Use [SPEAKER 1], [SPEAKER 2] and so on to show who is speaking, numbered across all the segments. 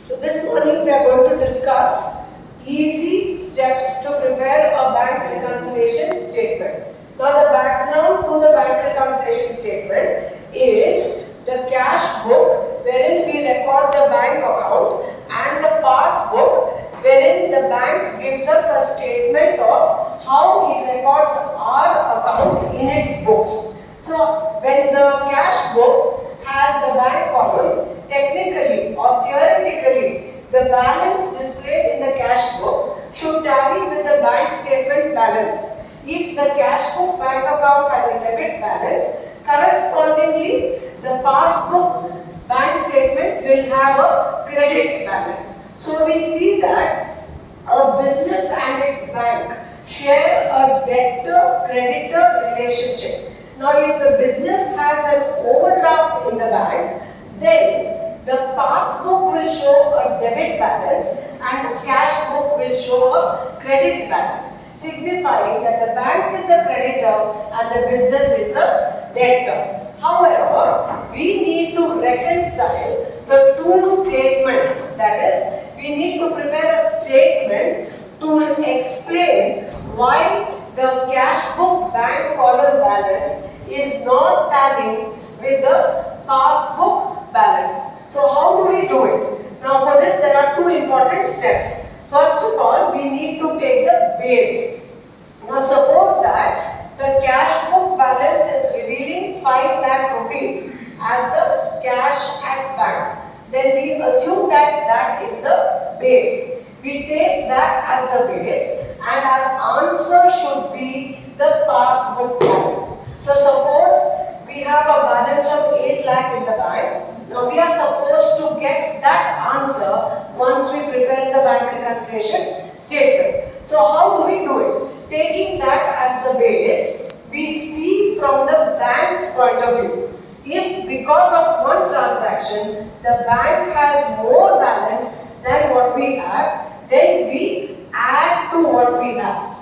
[SPEAKER 1] So this morning we are going to discuss easy steps to prepare a bank reconciliation statement. Now the background to the bank reconciliation statement is the cash book wherein we record the bank account and the passbook wherein the bank gives us a statement of how it records our account in its books. So when the cash book has the bank column, technically or theoretically, the balance displayed in the cash book should tally with the bank statement balance. If the cash book bank account has a debit balance, correspondingly, the passbook bank statement will have a credit balance. So we see that a business and its bank share a debtor-creditor relationship. Now, if the business has an overdraft in the bank, then the passbook will show a debit balance and the cash book will show a credit balance, signifying that the bank is the creditor and the business is the debtor. However, we need to reconcile the two statements. That is, we need to prepare a statement to explain why the cash book bank column balance is not tallying with the passbook balance. So how do we do it? Now for this there are two important steps. First of all, we need to take the base. Now suppose that the cash book balance is revealing 5 lakh rupees as the cash at bank. Then we assume that that is the base. We take that as the base and our answer should be the passbook balance. So suppose we have a balance of 8 lakh in the bank. Now we are supposed to get that answer once we prepare the bank reconciliation statement. So how do we do it? Taking that as the base, we see from the bank's point of view. If because of one transaction, the bank has more balance than what we have, then we add to what we have.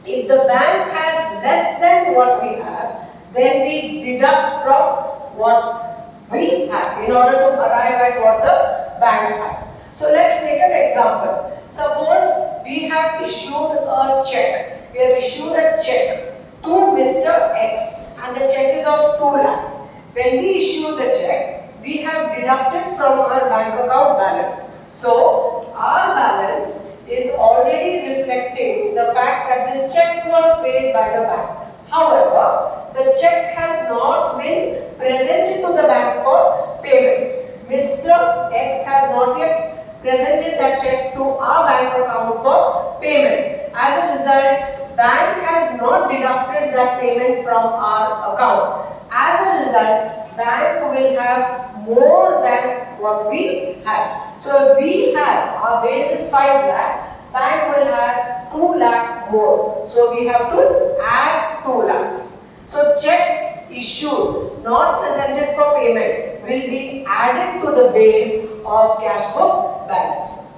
[SPEAKER 1] If the bank has less than what we have, then we deduct from what we have in order to arrive at what the bank has. So let's take an example. Suppose we have issued a check. We have issued a check to Mr. X and the check is of 2 lakhs. When we issue the check, we have deducted from our bank account balance. So our balance is already reflecting the fact that this check was paid by the bank. However, the check has not been presented to the bank for payment. Mr. X has not yet presented that check to our bank account for payment. As a result, bank has not deducted that payment from our account. As a result, bank will have more than what we have. So if we have, our base is 5 lakh, bank will have 2 lakh more. So we have to add 2 lakhs. So checks issued, not presented for payment, will be added to the base of cash book balance.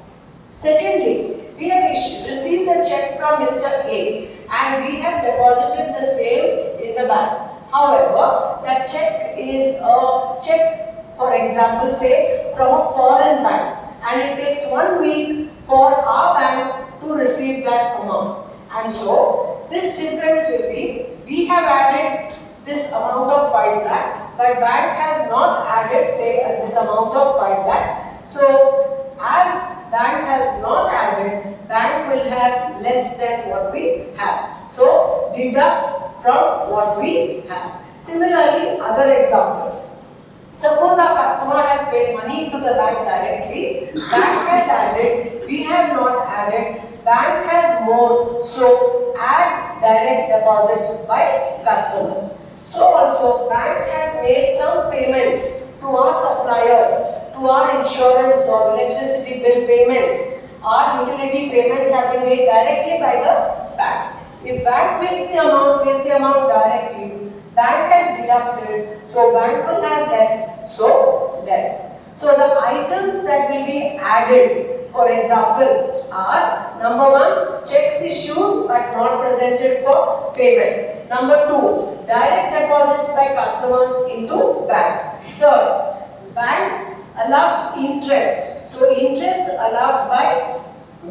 [SPEAKER 1] Secondly, we have received a check from Mr. A and we have deposited the same in the bank. However, that check is a check, for example, say from a foreign bank, and it takes 1 week for our bank to receive that amount. And so, this difference will be, we have added this amount of 5 lakh, but bank has not added, say, this amount of 5 lakh. So, as bank has not added, bank will have less than what we have. So, deduct from what we have. Similarly, other examples. Suppose our customer has paid money to the bank directly, bank has added, we have not added, bank has more, so add direct deposits by customers. So also, bank has made some payments to our suppliers, to our insurance or electricity bill payments. Our utility payments have been made directly by the bank. If bank pays the amount directly, bank has deducted, so bank will have less, so less. So the items that will be added, for example, are number 1, checks issued but not presented for payment. Number 2, direct deposits by customers into bank. Third, bank allows interest. So interest allowed by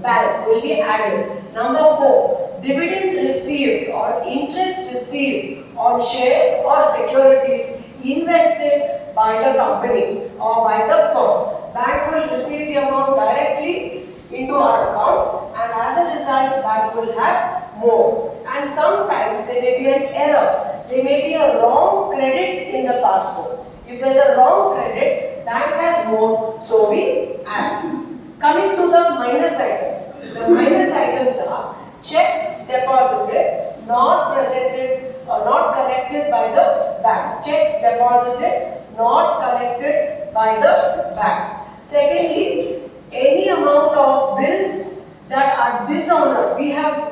[SPEAKER 1] bank will be added. Number 4, dividend received or interest received on shares or securities invested by the company or by the firm. Bank will receive the amount directly into our account, and as a result bank will have more. And sometimes there may be an error. There may be a wrong credit in the passbook. If there is a wrong credit, bank has more, so we add. Coming to the minus items. The minus items are checks deposited, not presented or not collected by the bank. Checks deposited, not collected by the bank. Secondly, any amount of bills that are dishonored. We have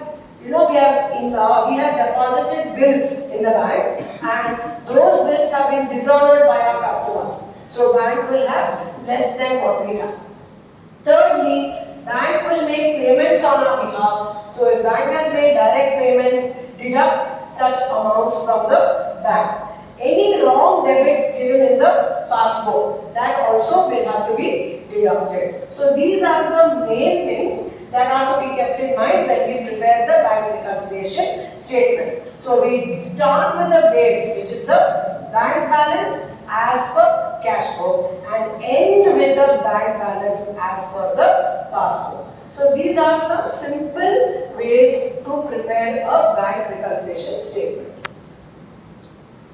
[SPEAKER 1] deposited bills in the bank, and those bills have been dishonored by our customers. So bank will have less than what we have. Thirdly, bank will make payments on our behalf. So if bank has made direct payments, deduct such amounts from the bank. Any wrong debits given in the passbook, that also will have to be deducted. So these are the main things that are to be kept in mind when we prepare the bank reconciliation statement. So we start with the base, which is the bank balance as per cash book, and end with the bank balance as per the passbook. So these are some simple ways to prepare a bank reconciliation statement.